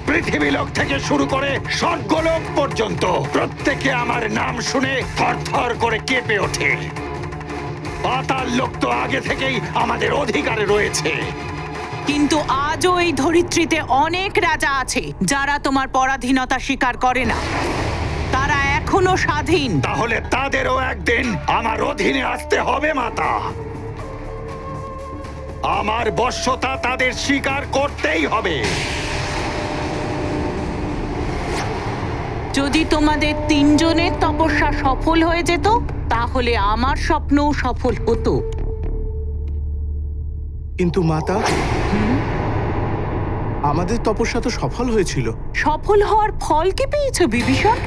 পৃথিবীলোক থেকে শুরু করে স্বর্গলোক পর্যন্ত প্রত্যেকে আমার নাম শুনে থরথর করে কেঁপে ওঠে। পাতাল লোক তো আগে থেকেই আমাদের অধিকারে রয়েছে। কিন্তু আজও এই ধরিত্রীতে অনেক রাজা আছে যারা তোমার পরাধীনতা স্বীকার করে না। তারা এখনো স্বাধীন। তাহলে তাদেরও একদিন আমার অধীনে আসতে হবে মাতা। আমার বশ্যতা তাদের স্বীকার করতেই হবে। যদি তোমাদের তিনজনের তপস্যা সফল হয়ে যেত তাহলে আমার স্বপ্নও সফল হতো। কিন্তু মাতা, আমাদের তপস্যা তো সফল হয়েছিল। সফল হওয়ার ফল কি পেয়েছো বিভীষণ?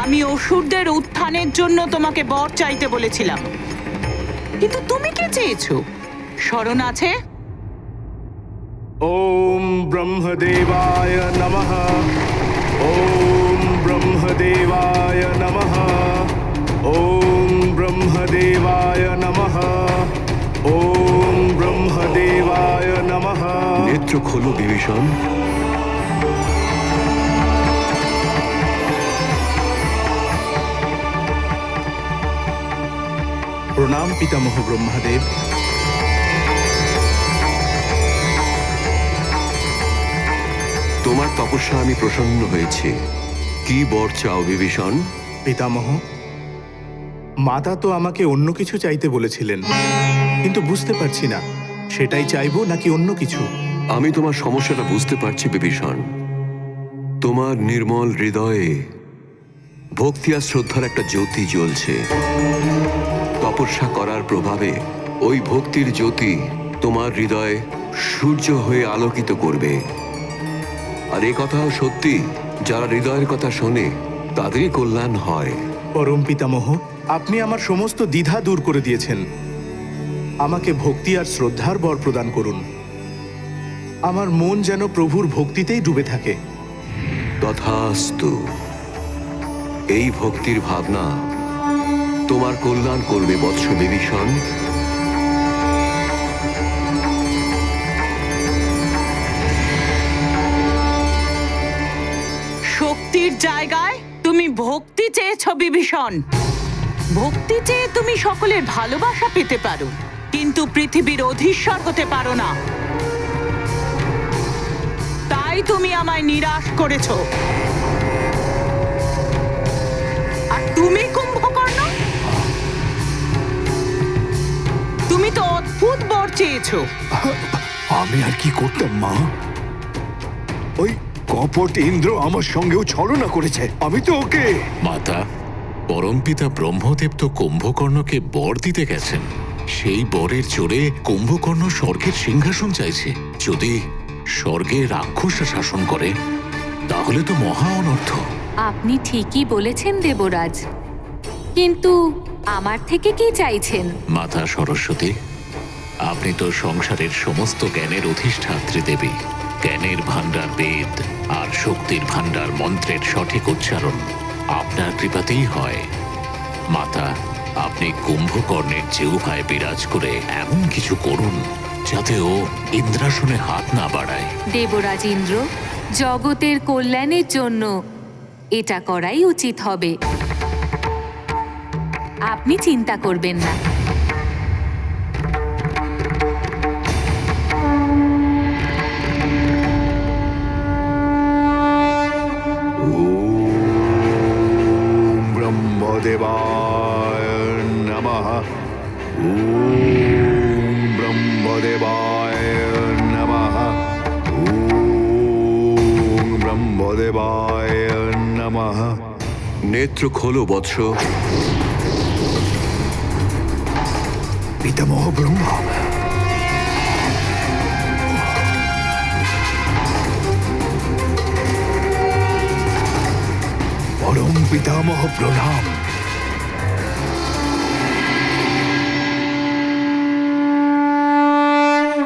আমি অসুরদের উত্থানের জন্য তোমাকে বর চাইতে বলেছিলাম, কিন্তু তুমি কি চেয়েছো? স্মরণ আছে? ওম ব্রহ্মদেবায় নমঃ। ওম ব্রহ্মদেবায় নমঃ। ওম ব্রহ্মদেবায় নমঃ। ওম ব্রহ্মদেবায় নমঃ। নেত্র খোলো বিভীষণ। প্রণাম পিতামহ ব্রহ্মদেব। তোমার তপস্যা আমি প্রসন্ন হয়েছি। কি বর চাও বিভীষণ? পিতামহ, মাতা তো আমাকে অন্য কিছু চাইতে বলেছিলেন, কিন্তু বুঝতে পারছি না সেটাই চাইবো নাকি অন্য কিছু। আমি তোমার সমস্যাটা বুঝতে পারছি বিভীষণ। তোমার নির্মল হৃদয়ে ভক্তি আর শ্রদ্ধার একটা জ্যোতি জ্বলছে। তপস্যা করার প্রভাবে ওই ভক্তির জ্যোতি তোমার হৃদয়ে সূর্য হয়ে আলোকিত করবে। আর এ কথাও সত্যি, যারা হৃদয়ের কথা শোনে তাদেরই কল্যাণ হয়। পরম পিতামহ, আপনি আমার সমস্ত দ্বিধা দূর করে দিয়েছেন। আমাকে ভক্তি আর শ্রদ্ধার বর প্রদান করুন। আমার মন যেন প্রভুর ভক্তিতেই ডুবে থাকে। তথাস্তু। এই ভক্তির ভাবনা তোমার কল্যাণ করবে বৎস বিভীষণ। শক্তির জায়গায় তুমি ভক্তি চেয়েছো বিভীষণ। ভক্তি চেয়ে তুমি সকলের ভালোবাসা পেতে পারো, কিন্তু পৃথিবীর অধীশ্বর হতে পারো না। তাই তুমি আমায় নিরাশ করেছো। আর তুমি কুম্ভকর্ণ, তুমি তো অদ্ভুত বর চেয়েছো। আমি আর কি করতাম মা? ওই কপট ইন্দ্র আমার সঙ্গেও ছলনা করেছে। আমি তো ওকে। মাতা, পরমপিতা ব্রহ্মদেব তো কুম্ভকর্ণকে বর দিতে গেছেন। সেই বরের জোরে কুম্ভকর্ণ স্বর্গের সিংহাসন চাইছে। যদি স্বর্গে রাক্ষসরা শাসন করে তাহলে তো মহা অনর্থ। আপনি ঠিকই বলেছেন দেবরাজ, কিন্তু আমার থেকে কি চাইছেন? মাতা সরস্বতী, আপনি তো সংসারের সমস্ত জ্ঞানের অধিষ্ঠাত্রী দেবী। জ্ঞানের ভাণ্ডার বেদ আর শক্তির ভাণ্ডার মন্ত্রের সঠিক উচ্চারণ আপনার কৃপাতেই হয়। মাতা, আপনি কুম্ভকর্ণের জিহ্বায় বিরাজ করে এমন কিছু করুন যাতে ও ইন্দ্রাসনে হাত না বাড়ায়। দেবরাজ ইন্দ্র, জগতের কল্যাণের জন্য এটা করাই উচিত হবে। আপনি চিন্তা করবেন না। ওম ব্রহ্মদেবায় নমঃ। ওম ব্রহ্মদেবায় নমঃ। ওম ব্রহ্মদেবায় নমঃ। নেত্র খোলো বৎস। পিতামহ ব্রহ্মা, পরম পিতামহ প্রণাম।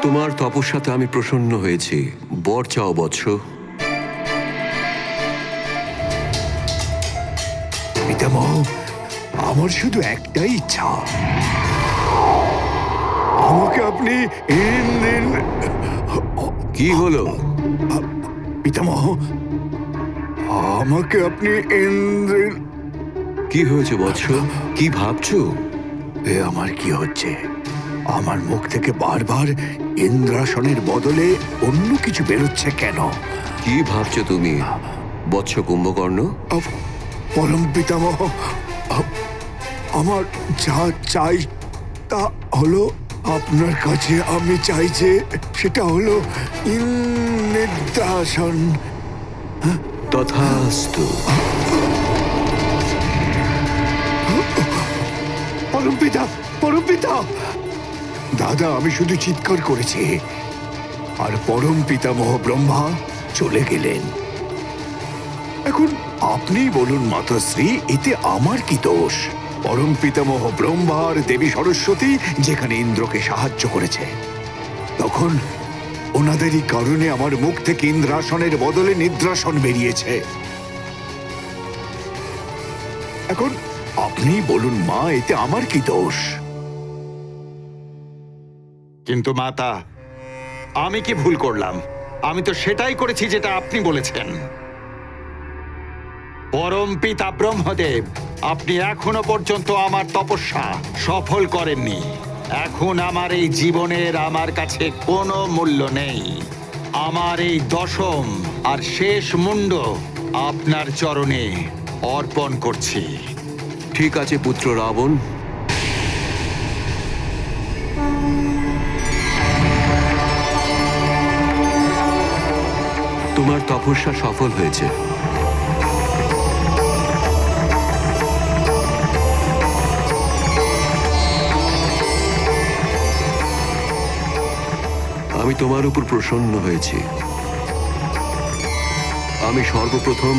তোমার তপস্যাতে আমি প্রসন্ন হয়েছি। বর চাও বৎস। পিতামহ, আমার শুধু একটাই ইচ্ছা, আমাকে আপনি আপনি কি হলো? পিতামহ, আমাকে আপনি ইন্দ্রের... কি হয়েছে বৎস? কি ভাবছো? এ আমার কি হচ্ছে? আমার মুখ থেকে বারবার ইন্দ্রাসনের বদলে অন্য কিছু বেরোচ্ছে কেন? কি ভাবছো তুমি বৎস কুম্ভকর্ণ? পরম পিতামহ, আমার যা চাই তা হলো, আপনার কাছে আমি চাই যে সেটা হলো ইন্দ্রাসন। তথাস্তু। পরম পিতা, দাদা আমি শুধু চিৎকার করেছি আর পরম পিতামহ ব্রহ্মা চলে গেলেন। এখন আপনি বলুন মাতাশ্রী, এতে আমার কি দোষ? পরম পিতামহ ব্রহ্মা আর দেবী সরস্বতী যেখানে ইন্দ্রকে সাহায্য করেছে, তখন ওনাদেরই কারণে আমার মুখ থেকে ইন্দ্রাসনের বদলে নিদ্রাসন বেরিয়েছে। এখন আপনি বলুন মা, এতে আমার কি দোষ? কিন্তু মাতা, আমি কি ভুল করলাম? আমি তো সেটাই করেছি যেটা আপনি বলেছেন। পরম পিতা ব্রহ্মদেব, আপনি এখনো পর্যন্ত আমার তপস্যা সফল করেননি। এখন আমার এই জীবনের আমার কাছে কোনো মূল্য নেই। আমার এই দশম আর শেষ মুন্ড আপনার চরণে অর্পণ করছি। ঠিক আছে পুত্র রাবণ, তোমার তপস্যা সফল হয়েছে। আমি তোমার উপর প্রসন্ন হয়েছি। আমি সর্বপ্রথম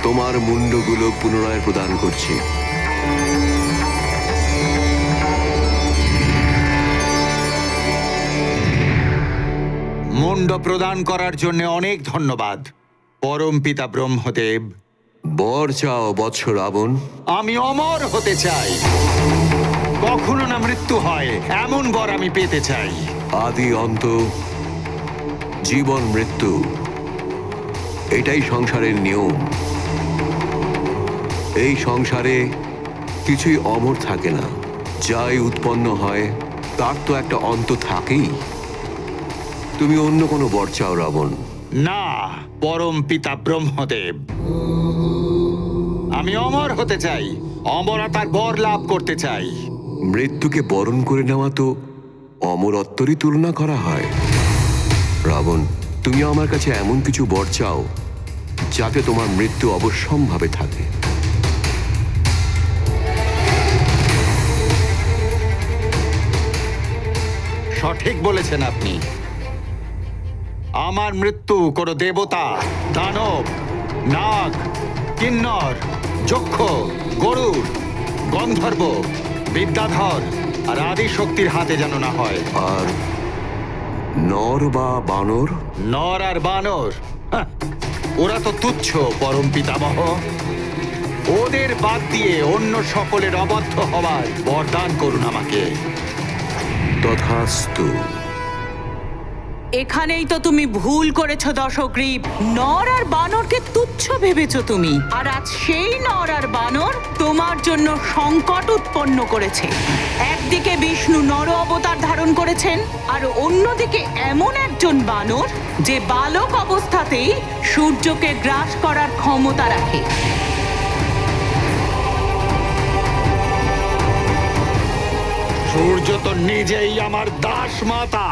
তোমার মুন্ডগুলো পুনরায় প্রদান করছি। মুন্ড প্রদান করার জন্য অনেক ধন্যবাদ পরম পিতা ব্রহ্মদেব। বর চাও বৎস রাবণ। আমি অমর হতে চাই, কখনো না মৃত্যু হয় এমন বর আমি পেতে চাই। আদি অন্ত, জীবন মৃত্যু, এটাই সংসারের নিয়ম। এই সংসারে কিছুই অমর থাকে না। যাই উৎপন্ন হয় তার তো একটা অন্ত থাকেই। তুমি অন্য কোনো বর চাও রাবণ। না পরম পিতা ব্রহ্মদেব, আমি অমর হতে চাই, অমরতার বর লাভ করতে চাই। মৃত্যুকে বরণ করে নেওয়া তো অমরত্বরই তুলনা করা হয়। রাবণ, তুমি আমার কাছে এমন কিছু বর চাও যাতে তোমার মৃত্যু অবশ্যম্ভাবে থাকে। সঠিক বলেছেন আপনি। আমার মৃত্যু কোনো দেবতা, দানব, নাগ, কিন্নর, যক্ষ, গরুর, গন্ধর্ব, বিদ্যাধর আর আদি শক্তির হাতে যেন না হয়। আর নর বা বানর? নর আর বানর, হাহ, ওরা তো তুচ্ছ পরম পিতামহ। ওদের বাদ দিয়ে অন্য সকলের অবদ্ধ হওয়ার বরদান করুন আমাকে। তথাস্তু। এখানেই তো তুমি ভুল করেছো দশগ্রীব। নর আর বানরকে তুচ্ছ ভেবেছো তুমি, আর আজ সেই নর আর বানর তোমার জন্য সংকট উৎপন্ন করেছে। একদিকে বিষ্ণু নর অবতার ধারণ করেছেন, আর অন্যদিকে এমন একজন বানর যে বালক অবস্থাতেই সূর্যকে গ্রাস করার ক্ষমতা রাখে। সূর্য তো নিজেই আমার দাস মাতা।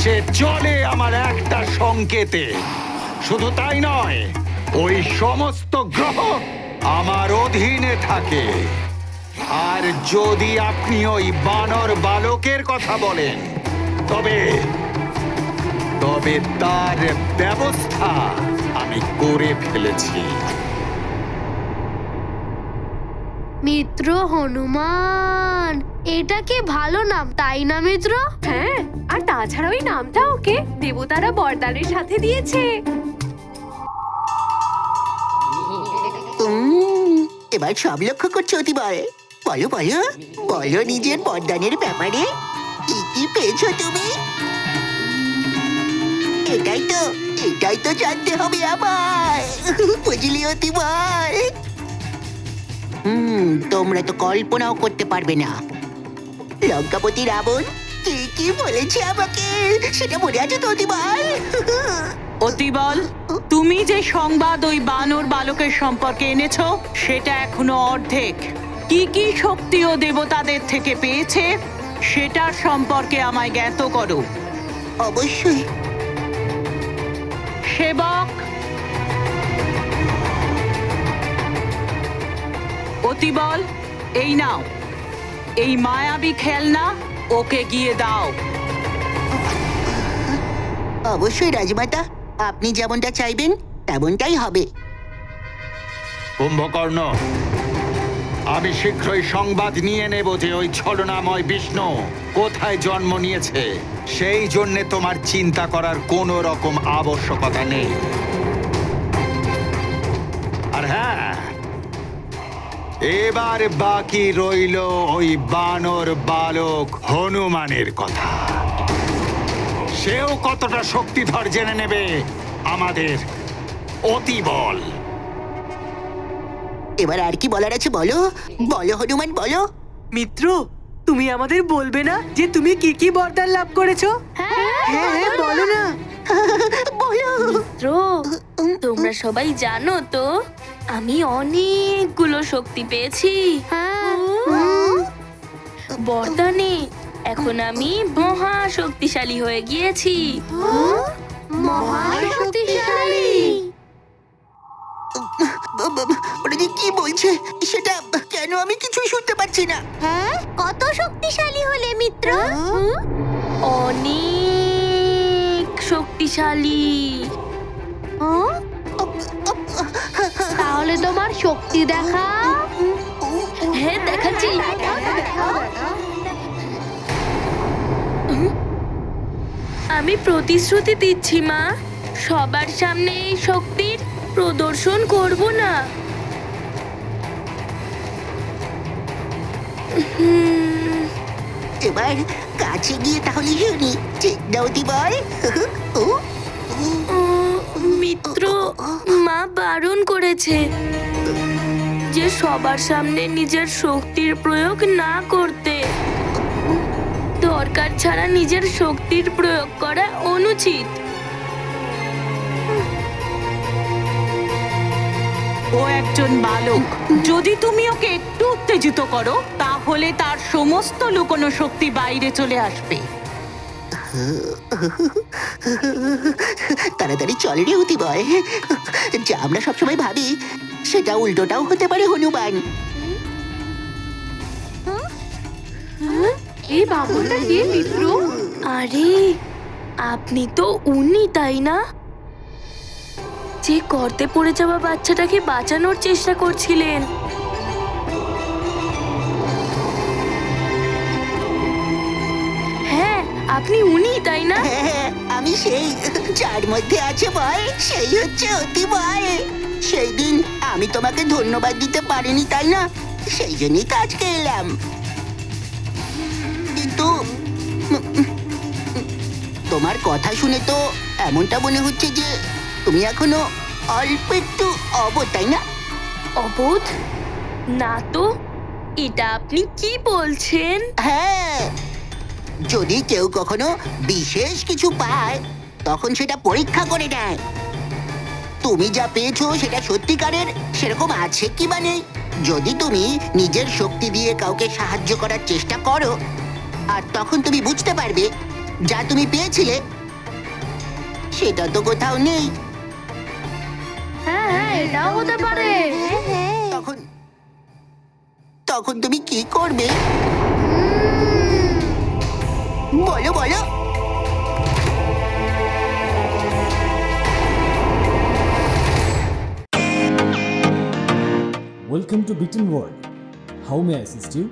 সে চলে আমার একটা সংকেতে। শুধু তাই নয়, ওই সমস্ত গ্রহ আমার অধীনে থাকে। আর যদি আপনি ওই বানর বালকের কথা বলেন, তবে তবে তার ব্যবস্থা আমি করে ফেলেছি। মিত্র হনুমান, এটা কি ভালো নাম, তাই না মিত্র? হ্যাঁ, আর তাছাড়া ওই নামটা ওকে দেবতারা বরদানের সাথে দিয়েছে। এবার সব লক্ষ্য করছে অতিবয়। বলো বলো বলো নিজের বরদানের ব্যাপারে কি কি পেয়েছো তুমি? এটাই তো জানতে হবে আমার, বুঝলি অতিবার? তোমরা তো কল্পনাও করতে পারবে না লঙ্কাপতি রাবণ কি কি বলেছে আমাকে, সেটা মনে আছে তো অতিবার? অতিবল, তুমি যে সংবাদ ওই বানর বালকের সম্পর্কে এনেছো সেটা এখনো অর্ধেক। কি কি শক্তি ও দেবতাদের থেকে পেয়েছে সেটার সম্পর্কে আমায় জ্ঞাত করো। অবশ্যই। সেবক, অতিবল, এই নাও, এই মায়াবী খেলনা ওকে গিয়ে দাও। অবশ্যই রাজমাতা, আপনি যেমনটা চাইবেন তেমনটাই হবে। কুম্ভকর্ণ, আমি শীঘ্রই সংবাদ নিয়ে নেব যে ওই ছলনাময় বিষ্ণু কোথায় জন্ম নিয়েছে। সেই জন্যে তোমার চিন্তা করার কোনো রকম আবশ্যকতা নেই। আর হ্যাঁ, এবার বাকি রইল ওই বানর বালক হনুমানের কথা। সেও কতটা শক্তিধর জেনে নেবে আমাদের অতিবল। এবার আর কি বলার আছে বলো, বলো হনুমান বলো। মিত্র, তুমি আমাদের বলবে না যে তুমি কি কি বরদান লাভ করেছো? হ্যাঁ, বলো না। বলো। মিত্র, তোমরা সবাই জানো তো আমি অনেকগুলো শক্তি পেয়েছি বরদানে। এখন আমি মহা শক্তিশালী হয়ে গিয়েছি। মহাশক্তিশালী? ওটা যে কি বলছে সেটা কেন আমি কিছুই শুনতে পাচ্ছি না। হ্যাঁ, কত শক্তিশালী হলে মিত্র? অনেক শক্তিশালী। তাহলে তোমার শক্তি দেখা। হ্যাঁ, দেখাচ্ছি। আমি প্রতিশ্রুতি দিচ্ছি মা, সবার সামনে এই শক্তির প্রদর্শন করব না। এবার কাছে গিয়ে তাহলে শুনি, ঠিক না অতিবল? মিত্র, মা বারণ করেছে যে সবার সামনে নিজের শক্তির প্রয়োগ না করতে। দরকার ছাড়া নিজের শক্তির প্রয়োগ করা অনুচিত। ও একজন বালক, যদি তুমি ওকে একটু উত্তেজিত করো তাহলে তার সমস্ত লুকোনো শক্তি বাইরে চলে আসবে। তাড়াতাড়ি চল রে অতিবল, যা আমরা সবসময় ভাবি সেটা উল্টোটাও হতে পারে হনুমান। এই বাবুটা কে মিত্র? আরে, আপনি তো উনি তাই না, যে গর্তে পড়ে যাওয়া বাচ্চাটাকে বাঁচানোর চেষ্টা করছিলেন? হ্যাঁ, আপনি উনি তাই না? হ্যাঁ, আমি সেই যার মধ্যে আছে ভয়, সেই হচ্ছে অতিবল। সেই দিন আমি তোমাকে ধন্যবাদ দিতে পারিনি তাই না, সেই জন্যই তো আজকে এলাম। কিন্তু তোমার কথা শুনে তো এমনটা মনে হচ্ছে যে তুমি এখনো অল্প একটু অবধ, তাই না? অবোধ না তো, এটা আপনি কি বলছেন? হ্যাঁ, যদি কেউ কখনো বিশেষ কিছু পায় তখন সেটা পরীক্ষা করে নেয়। তুমি যা পেয়েছো সেটা সত্যিকারের সেরকম আছে কি বা নেই। যদি তুমি নিজের শক্তি দিয়ে কাউকে সাহায্য করার চেষ্টা করো, আর তখন তুমি বুঝতে পারবে যা তুমি পেয়েছিলে সেটা তো কোথাও নেই। হ্যাঁ হ্যাঁ, এটাও হতে পারে। তখন তখন তুমি কি করবে বলো বলো। ওয়েলকাম টু বিটেন world. How may assist you?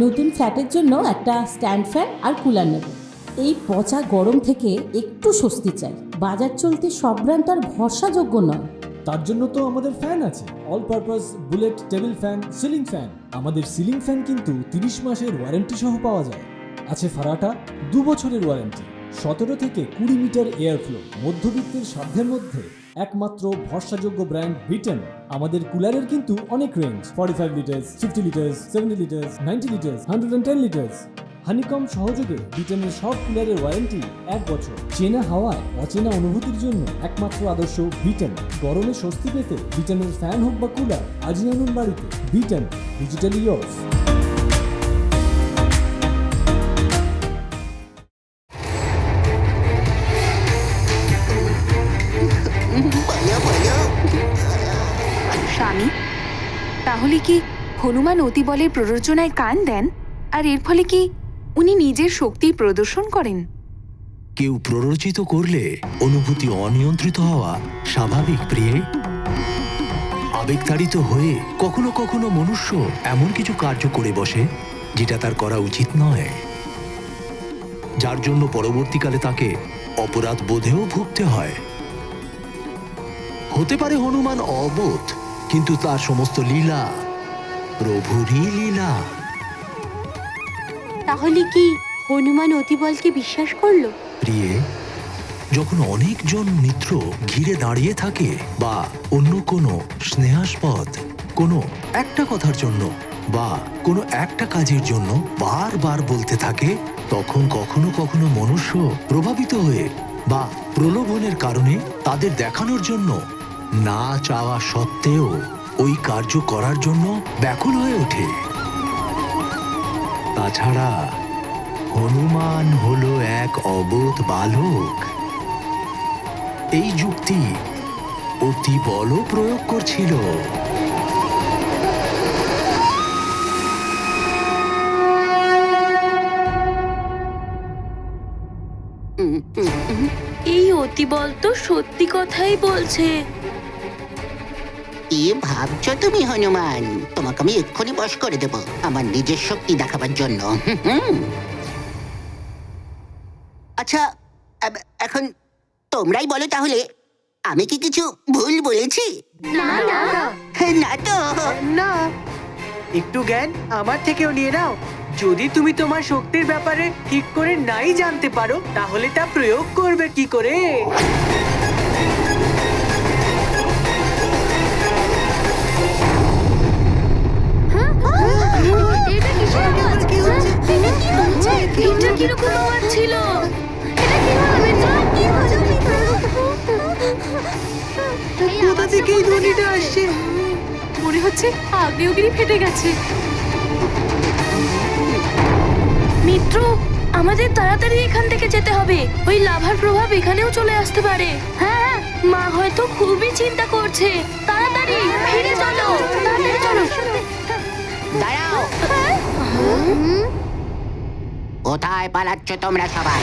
নতুন ফ্ল্যাটের জন্য একটা স্ট্যান্ড ফ্যান আর কুলার নেব। এই পচা গরম থেকে একটু স্বস্তি চাই। বাজার চলতে সব ব্র্যান্ড আর ভরসাযোগ্য নয়। তার জন্য তো আমাদের ফ্যান আছে, all purpose bullet table fan, ceiling fan. আমাদের সিলিং ফ্যান কিন্তু 30 মাসের ওয়ারেন্টি সহ পাওয়া যায়। আছে ফারাটা 2 বছরের ওয়ারেন্টি, 17 থেকে 20 মিটার এয়ার ফ্লো, মধ্যবিত্তের সাধ্যের মধ্যে একমাত্র ভরসাযোগ্য ব্র্যান্ড বিটেন। আমাদের কুলারের কিন্তু অনেক range, 45 litres, 50 litres, 70 litres, 90 litres, 110 litres. Honeycomb সহযোগে বিটেনের সব কুলারের ওয়ারেন্টি 1 বছর। চেনা হাওয়ায় অচেনা অনুভূতির জন্য একমাত্র আদর্শ বিটেন। গরমে স্বস্তি পেতে বিটেনের ফ্যান হোক বা কুলার, আজই আনুন বাড়িতে। Beaten, digitally yours. বলো বলো। স্বামী, তাহলে কি হনুমান অতি বলের প্ররোচনায় কান দেন, আর এর ফলে কি উনি নিজের শক্তি প্রদর্শন করেন? কেউ প্ররোচিত করলে অনুভূতি অনিয়ন্ত্রিত হওয়া স্বাভাবিক প্রিয়ে। আবেগতাড়িত হয়ে কখনো কখনো মনুষ্য এমন কিছু কার্য করে বসে যেটা তার করা উচিত নয়, যার জন্য পরবর্তীকালে তাকে অপরাধ বোধেও ভুগতে হয়। হতে পারে হনুমান অবোধ, কিন্তু তার সমস্ত লীলা প্রভুরই লীলা। তাহলে কি হনুমান অতিবলকে বিশ্বাস করলো? প্রিয়ে, যখন অনেকজন মিত্র ঘিরে দাঁড়িয়ে থাকে বা অন্য কোনো স্নেহাস্পদ কোনো একটা কথার জন্য বা কোনো একটা কাজের জন্য বারবার বলতে থাকে, তখন কখনো কখনো মনুষ্য প্রভাবিত হয়ে বা প্রলোভনের কারণে তাদের দেখানোর জন্য না চাওয়া সত্ত্বেও ওই কার্য করার জন্য ব্যাকুল হয়ে ওঠে। তাছাড়া হনুমান হলো এক অবোধ বালক। এই যুক্তি অতি বল প্রয়োগ করছিল। এই অতিবল তো সত্যি কথাই বলছে। কি ভাবছো তুমি হনুমান? তোমাকে আমি এক্ষুনি বশ করে দেব আমার নিজের শক্তি দেখাবার জন্য। আচ্ছা, এখন তোমরাই বলো তাহলে, আমি কি কিছু ভুল বলেছি? না না না তো? না, একটু জ্ঞান আমার থেকেও নিয়ে নাও। যদি তুমি তোমার শক্তির ব্যাপারে ঠিক করে নাই জানতে পারো, তাহলে তা প্রয়োগ করবে কি করে? এটা কিসের আওয়াজ? কি হচ্ছে? এটা কি হচ্ছে? এটা কিরকম আওয়াজ ছিল? এটা কি হলো মিত্র? কি হলো মিত্র? কোথা থেকে এই ধ্বনিটা আসছে? মনে হচ্ছে আগ্নেয়গিরি ফেটে গেছে। মিত্র, আমাদের তাড়াতাড়ি এখান থেকে যেতে হবে। ওই লাভার প্রভাব এখানেও চলে আসতে পারে। হ্যাঁ, মা হয়তো খুবই চিন্তা করছে। তাড়াতাড়ি ফিরে চলো, তাড়াতাড়ি চলো। দাঁড়াও! কোথায় পালাচ্ছ তোমরা সবাই?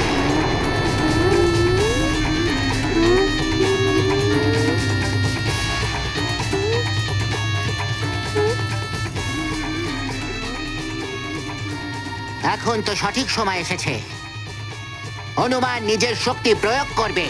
এখন তো সঠিক সময় এসেছে। হনুমান নিজের শক্তি প্রয়োগ করবে।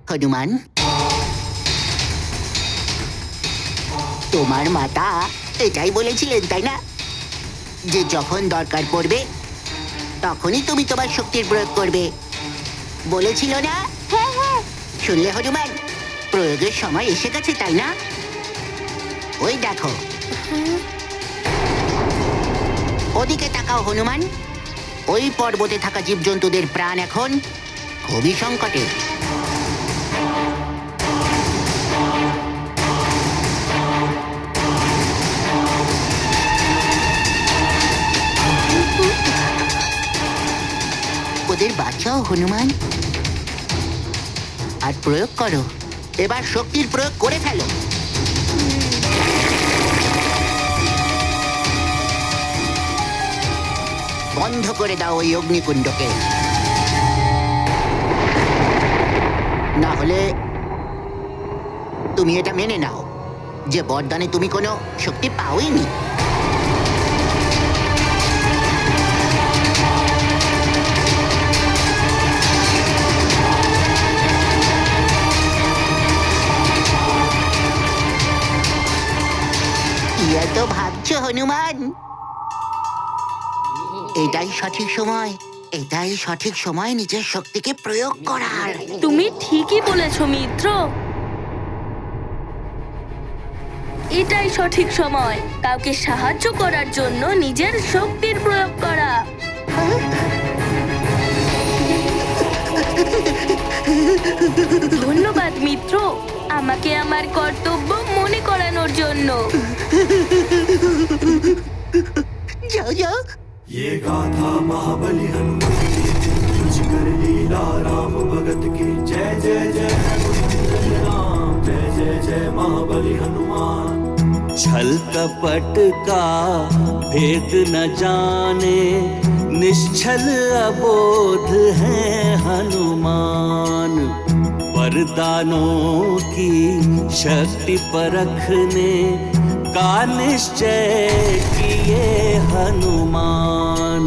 হনুমান, তোমার মাতা এটাই বলেছিলেন তাই না, যে যখন দরকার পড়বে তখনই তুমি তোমার শক্তির প্রয়োগ করবে? বলেছিল না? শুনলে হনুমান, প্রয়োগের সময় এসে গেছে তাই না? ওই দেখো, ওদিকে তাকাও হনুমান। ওই পর্বতে থাকা জীবজন্তুদের প্রাণ এখন খুবই সংকটে। ওদের বাঁচাও হনুমান। আর প্রয়োগ করো। এবার শক্তির প্রয়োগ করে ফেলো। বন্ধ করে দাও ওই অগ্নিকুণ্ডকে, না হলে তুমি এটা মেনে নাও যে বরদানে তুমি কোনো শক্তি পাওইনি। কি এত ভাবছো হনুমান? এটাই সঠিক সময়, এটাই সঠিক সময় নিজের শক্তিকে প্রয়োগ করার। তুমি ঠিকই বলেছ মিত্র, এটাই সঠিক সময় কাউকে সাহায্য করার জন্য নিজের শক্তির প্রয়োগ করা। ধন্যবাদ মিত্র, আমাকে আমার কর্তব্য মনে করানোর জন্য। যাও যাও। ये गाथा महाबली हनुमान की, कुछ कर लीला राम भगत की। जय जय जय हनुमान राम, जय जय जय महाबली हनुमान। छल कपट का भेद न जाने, निश्छल अबोध है हनुमान। वरदानों की शक्ति परखने का निश्चय किए हनुमान।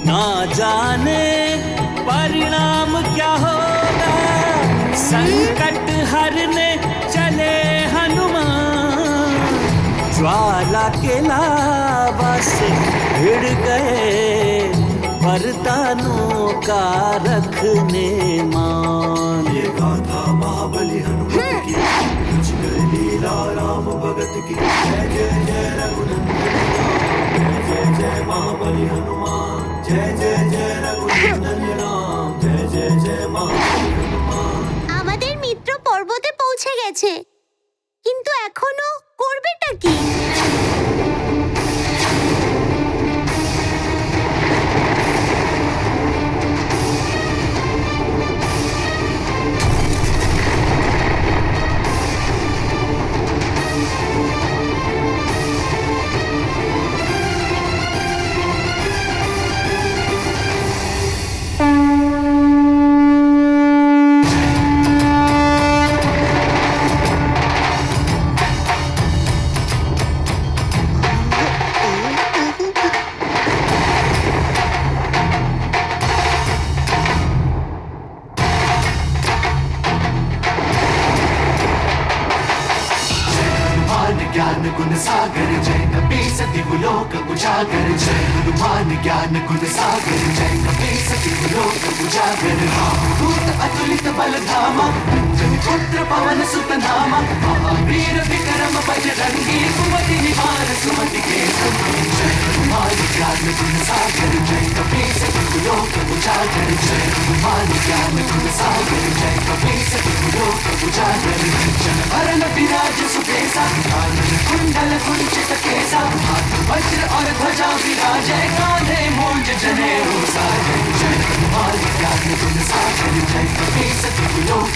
ना जाने परिणाम क्या होगा, संकट हरने चले हनुमान। ज्वाला के लावा से भिड़ गए, वरदानों का रखने मान। ये गाथा महाबली हनुमान की, कुछ कर लीला राम भगत की। जय जय जय रघुनंदन राम, जय जय जय महाबली हनुमान। जय जय जय रघुनंदन राम, जय जय जय महाबली हनुमान। আমাদের মিত্র পর্বতে পৌঁছে গেছে, কিন্তু এখনো করবেটা কি? ज्ञान गुण सागर जय कपीस दिवलोक उजागर। जय हनुमान ज्ञान गुण सागर जय कपीस दिवलोक उजागर। भूत अतुलित बल धामा, अंजनी पुत्र पवन सुत नामा। महावीर विक्रम बजरंगी, कुमति निवार सुमति के संगी। जय हनुमान ज्ञान गुण सागर जय कपीस दिवलोक उजागर। जय हनुमान ज्ञान गुण सागर जय कपीस दिवलोक उजागर। जन हरण विराज सुबेसा, कुंडल कुंचित केसा। हाथ वज्र और ध्वजा विराजै, कांधे मूंज जनेऊ साजै। जय हनुमान ज्ञान गुण सागर जय कपीस दिवलोक